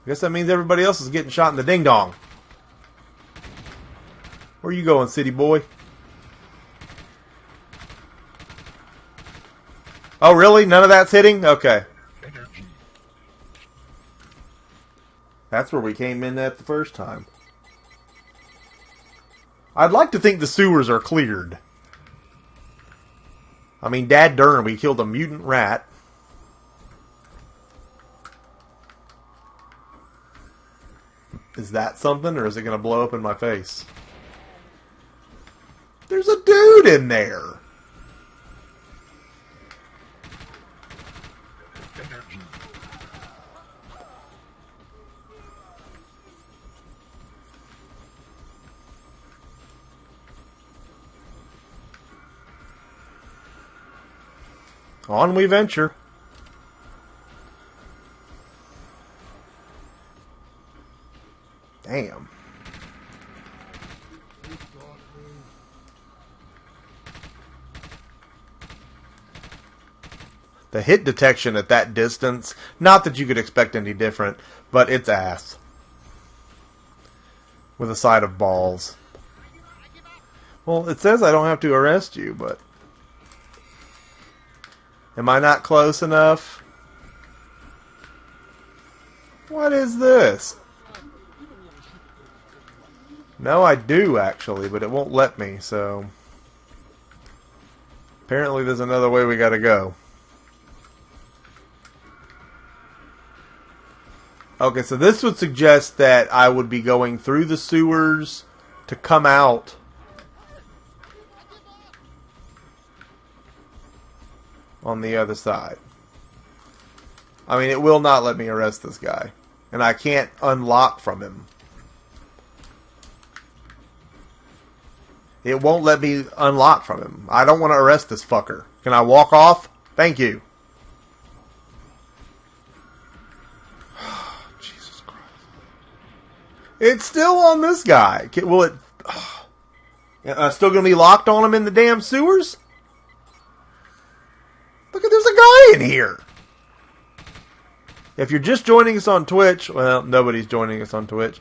I guess that means everybody else is getting shot in the ding-dong. Where you going, city boy? Oh, really? None of that's hitting? Okay. That's where we came in at the first time. I'd like to think the sewers are cleared. I mean, dad darn, we killed a mutant rat. Is that something, or is it going to blow up in my face? There's a dude in there! On we venture. Damn. The hit detection at that distance, not that you could expect any different, but it's ass. With a side of balls. Well, it says I don't have to arrest you, but... Am I not close enough? What is this? No, I do, actually, but it won't let me, so... Apparently there's another way we gotta go. Okay, so this would suggest that I would be going through the sewers to come out. On the other side. I mean, it will not let me arrest this guy. And I can't unlock from him. It won't let me unlock from him. I don't want to arrest this fucker. Can I walk off? Thank you. Jesus Christ. It's still on this guy. Will it... still going to be locked on him in the damn sewers? Look at, there's a guy in here. If you're just joining us on Twitch, well, nobody's joining us on Twitch.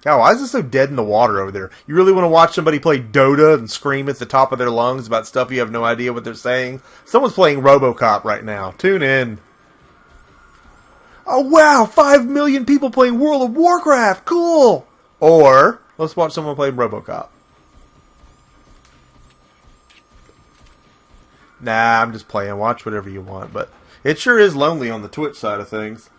God, why is it so dead in the water over there? You really want to watch somebody play Dota and scream at the top of their lungs about stuff you have no idea what they're saying? Someone's playing Robocop right now. Tune in. Oh, wow, 5 million people playing World of Warcraft. Cool. Or, let's watch someone play Robocop. Nah, I'm just playing. Watch whatever you want. But it sure is lonely on the Twitch side of things.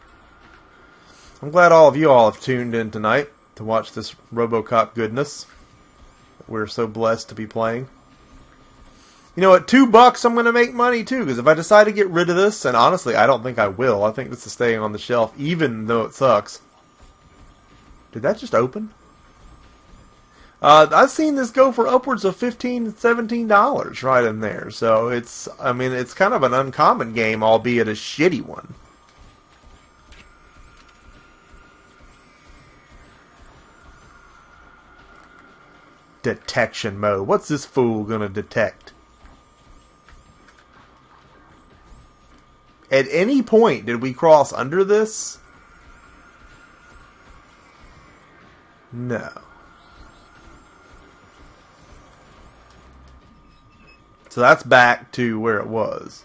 I'm glad all of you all have tuned in tonight to watch this Robocop goodness that we're so blessed to be playing. You know, at $2 I'm going to make money too, because if I decide to get rid of this, and honestly I don't think I will, I think this is staying on the shelf even though it sucks. Did that just open? I've seen this go for upwards of $15, $17 right in there. So it's, I mean, it's kind of an uncommon game, albeit a shitty one. Detection mode. What's this fool gonna detect? At any point, did we cross under this? No. So that's back to where it was.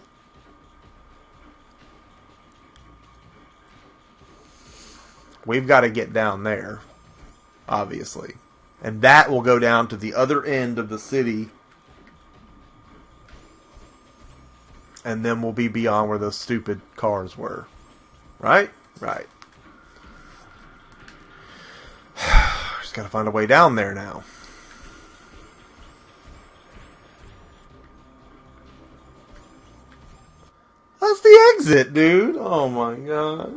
We've got to get down there, obviously. And that will go down to the other end of the city. And then we'll be beyond where those stupid cars were. Right? Right. Just got to find a way down there now. That's the exit, dude. Oh my god.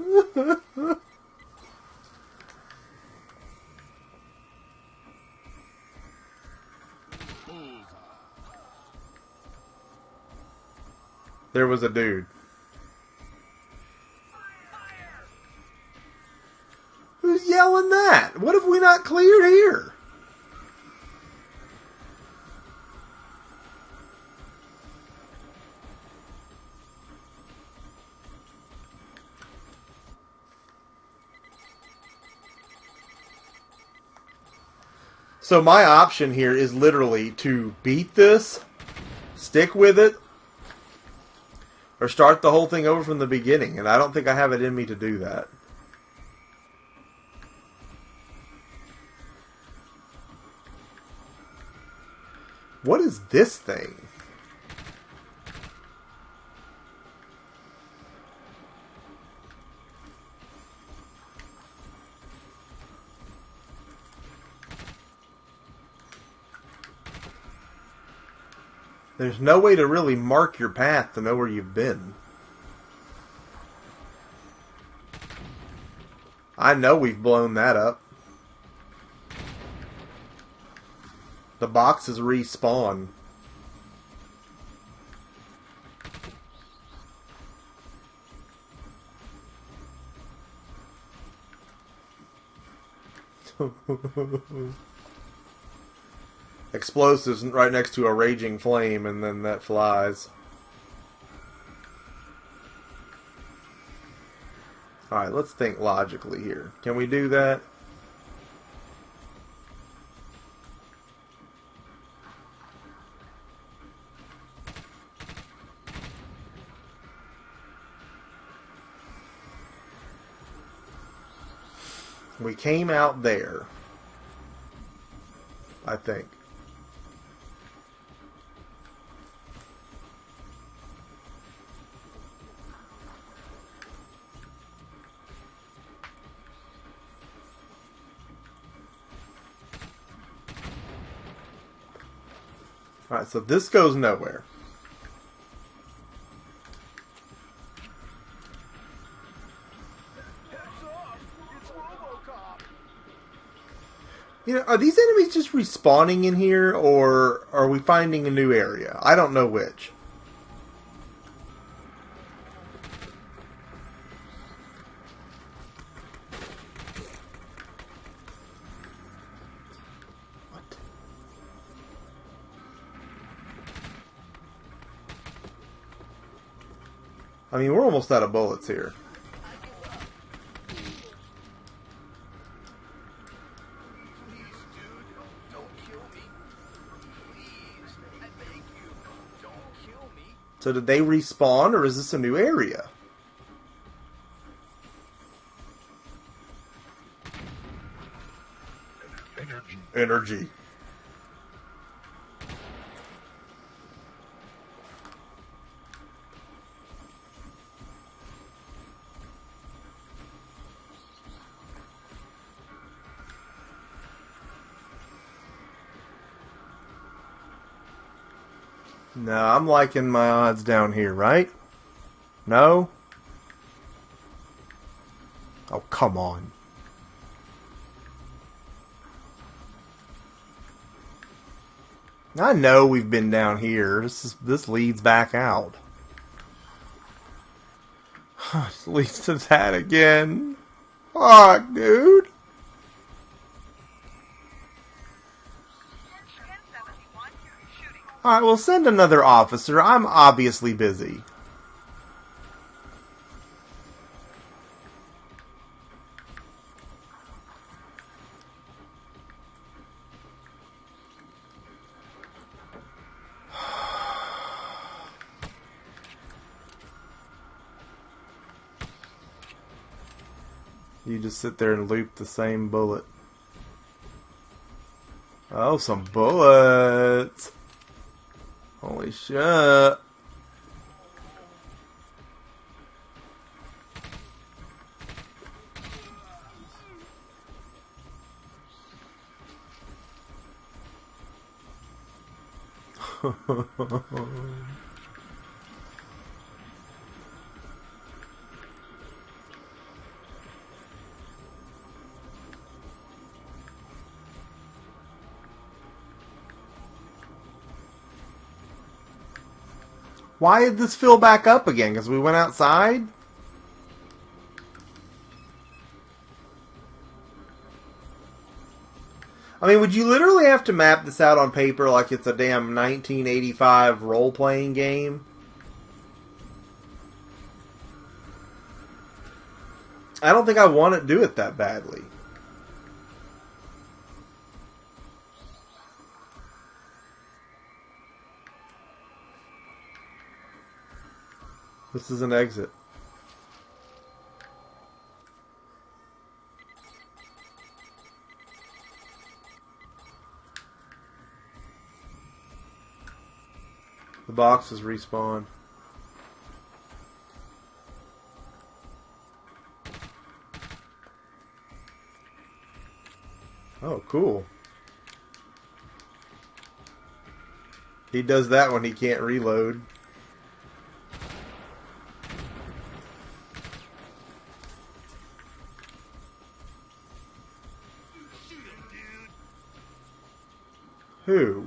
There was a dude. Who's yelling that? What have we not cleared here? So my option here is literally to beat this, stick with it, or start the whole thing over from the beginning. And I don't think I have it in me to do that. What is this thing? There's no way to really mark your path to know where you've been. I know we've blown that up. The boxes respawn. Explosives right next to a raging flame, and then that flies. Alright, let's think logically here. Can we do that? We came out there, I think. Alright, so this goes nowhere. Heads up! It's Robocop! You know, are these enemies just respawning in here, or are we finding a new area? I don't know which. What? I mean, we're almost out of bullets here. Please, dude, don't kill me. Please, I beg you, don't kill me. So did they respawn, or is this a new area? Energy. Energy. No, I'm liking my odds down here, right? No? Oh, come on. I know we've been down here. This leads back out. This leads to that again. Fuck, dude. 1071, shooting. Alright, well, send another officer. I'm obviously busy. You just sit there and loop the same bullet. Oh, some bullets. Holy shit. Why did this fill back up again? Because we went outside? I mean, would you literally have to map this out on paper like it's a damn 1985 role-playing game? I don't think I want to do it that badly. This is an exit. The box is respawned. Oh, cool. He does that when he can't reload. Who?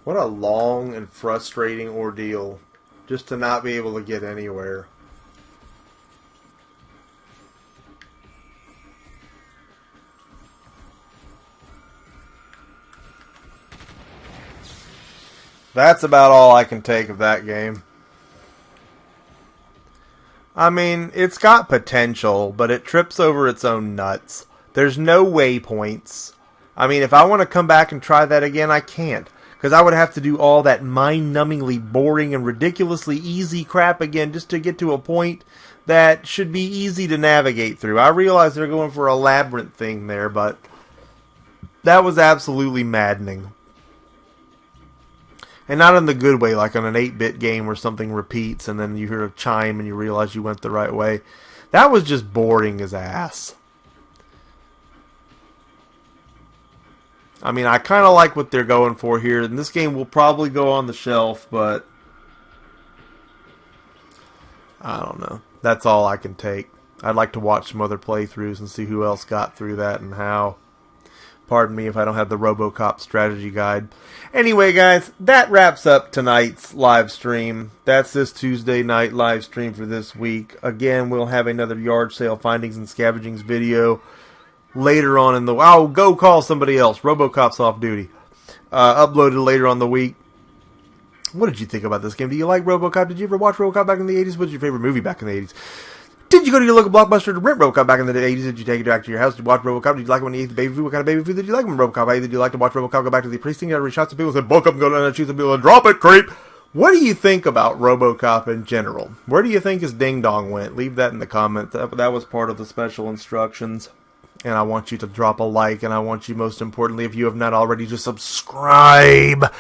What a long and frustrating ordeal just to not be able to get anywhere. That's about all I can take of that game. I mean, it's got potential, but it trips over its own nuts. There's no waypoints. I mean, if I want to come back and try that again, I can't. Because I would have to do all that mind-numbingly boring and ridiculously easy crap again just to get to a point that should be easy to navigate through. I realize they're going for a labyrinth thing there, but that was absolutely maddening. And not in the good way, like on an 8-bit game where something repeats and then you hear a chime and you realize you went the right way. That was just boring as ass. I mean, I kind of like what they're going for here. And this game will probably go on the shelf, but I don't know. That's all I can take. I'd like to watch some other playthroughs and see who else got through that and how. Pardon me if I don't have the Robocop strategy guide. Anyway, guys, that wraps up tonight's live stream. That's this Tuesday night live stream for this week. Again, we'll have another yard sale findings and scavengings video later on in the... Oh, go call somebody else. Robocop's off duty. Uploaded later on the week. What did you think about this game? Do you like Robocop? Did you ever watch Robocop back in the 80s? What's your favorite movie back in the 80s? Did you go to your local Blockbuster to rent Robocop back in the 80s? Did you take it back to your house? Did you watch Robocop? Did you like it when you ate the baby food? What kind of baby food did you like when Robocop ate? Did you like to watch Robocop go back to the precinct and shot some people and said, bulk up and go down and shoot some people and drop it, creep? What do you think about Robocop in general? Where do you think his ding-dong went? Leave that in the comments. That was part of the special instructions. And I want you to drop a like, and I want you, most importantly, if you have not already, to subscribe.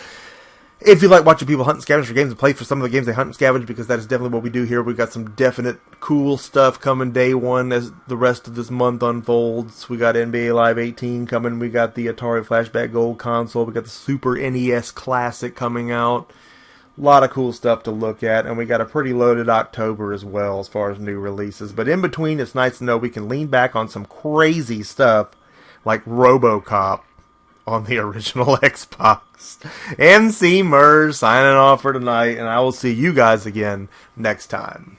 If you like watching people hunt and scavenge for games and play for some of the games they hunt and scavenge, because that is definitely what we do here. We've got some definite cool stuff coming day one as the rest of this month unfolds. We got NBA Live 18 coming. We got the Atari Flashback Gold console. We got the Super NES Classic coming out. A lot of cool stuff to look at, and we got a pretty loaded October as well as far as new releases. But in between, it's nice to know we can lean back on some crazy stuff like Robocop on the original Xbox. Emceemur signing off for tonight, and I will see you guys again next time.